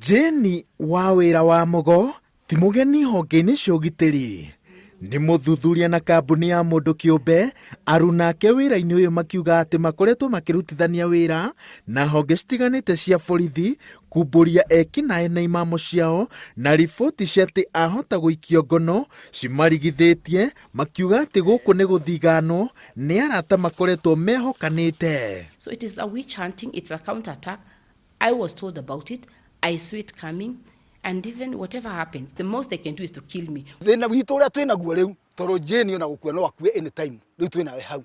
Jane Wawira wa Mugo ti mugeni honge-ini cia ũgitĩri. Ni Muthuthuria na kambuni ya mũndũ kĩũmbe nake wĩra-inĩ ũyũ makiuga atĩ makoretwo makĩrutithania wĩra na honge citiganĩte cia borithi kumbũria ekinaĩ na imamo ciao, na riboti cia atĩ ahota gũikio ngono cimarigithĩtie, makiuga atĩ gũkũ nĩ gũthiganwo nĩ arata makoretwo mehokanĩte. So it is a witch hunting, it's a counter-attack. I was told about it, I saw it coming. And even whatever happens, the most they can do is to kill me. Thina witũ ũrĩa twĩna guo rĩu tondũ Jane ona gũkua no akue anytime rĩu twĩnawe hau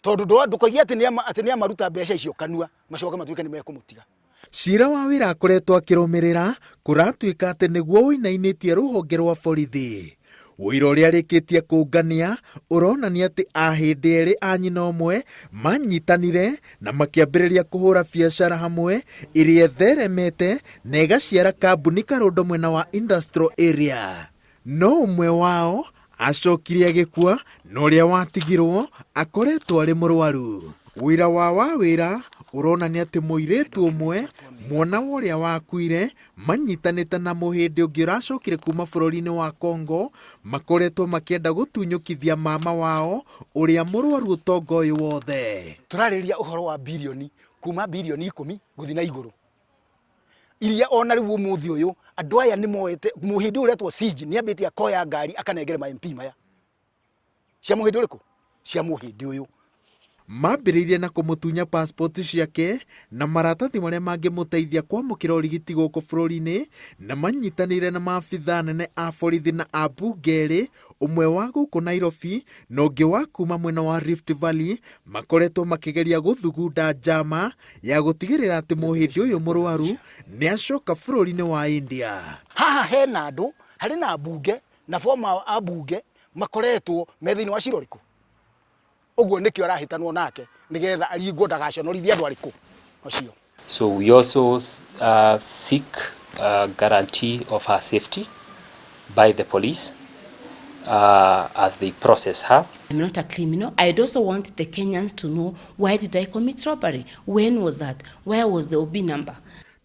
tondũ ndũkoigia atĩ nĩ amaruta mbeca icio kanua macoke matuĩke nĩ mekũmũtiga. Ciira Wawira akoretwo akĩrũmĩrĩra kũratuĩka atĩ nĩguo ũinainĩtie rũhonge rwa borithi. Wĩra ũrĩa arĩkĩtie kũngania ũronania atĩ ahĩndĩ erĩ a nyina ũmwe manyitanire na makĩambĩrĩria kũhũra biacara hamwe ĩrĩa ĩtheremete na ĩgaciara kambuni karũndo mwena wa industrial area. No ũmwe wao acokire agĩkua na ũrĩa watigirwo akoretwo arĩ mũrwaru. Wĩra wa Wawira ũronania atĩ mũirĩtu ũmwe mwana wa ũrĩa wakuire manyitanĩte na muhindi ũngĩ ũracokire kuma bũrũri-inĩ wa Congo, makoretwo makĩenda gũtunyũkithia mama wao ũrĩa mũrwaru ũtonga ũyũ wothe. Tũrarĩrĩria ũhoro wa mbirioni kuma mbirioni ikumi gũthiĩ na igũrũ iria ona rĩu ũmũthĩ ũyũ andũ aya nĩ moete muhindi ũrĩa etwo Siji nĩ ambĩtie akoya ngari akanengere ma MP maya cia muhindi ũrĩkũ cia muhindi ũyũ. Maambĩrĩirie na kũmũtunya passport ciake na maratathi marĩa mangĩmũteithia kwamũkĩra ũrigiti gũkũ bũrũri-inĩ, na manyitanĩire na maabithaa anene a borithi na ambunge erĩ, ũmwe wa gũkũ Nairobi na ũngĩ wa kuma mwena wa Rift Valley, makoretwo makĩgeria gũthugunda njama ya gũtigĩrĩra atĩ mũhindi ũyũ mũrwaru nĩ acoka bũrũri-inĩ wa India. Haha hena andũ harĩ na ambunge na former ambunge makoretwo me thĩinĩ wa ciira ũrĩkũ ũguo nĩkĩo arahitanwo nake nĩgetha aringwo ndagaconorithie andũ arĩkũ acio. So we also seek guarantee of her safety by the police as they process her. I'm not a criminal. I'd also want the Kenyans to know, why did I commit robbery? When was that? Where was the OB number?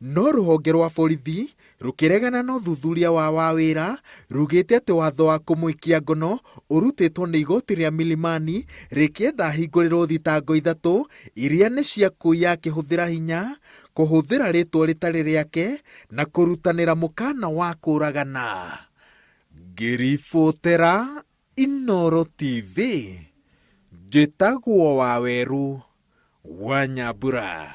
No rũhonge rwa borithi rũkĩregana na ũthuthuria wa Wawira rugĩte atĩ watho wa kũmũikia ngono ũrutĩtwo nĩ igoti rĩa Milimani rĩkĩenda hingũrĩrwo thitango ithatũ iria nĩ cia kuoya akĩhũthĩra hinya, kũhũthĩra rĩtwa rĩtarĩ rĩake na kũrutanĩra mũkana wa kũragana. Ngĩribotera Inooro TV, njĩtagwo Waweru wa Nyambura.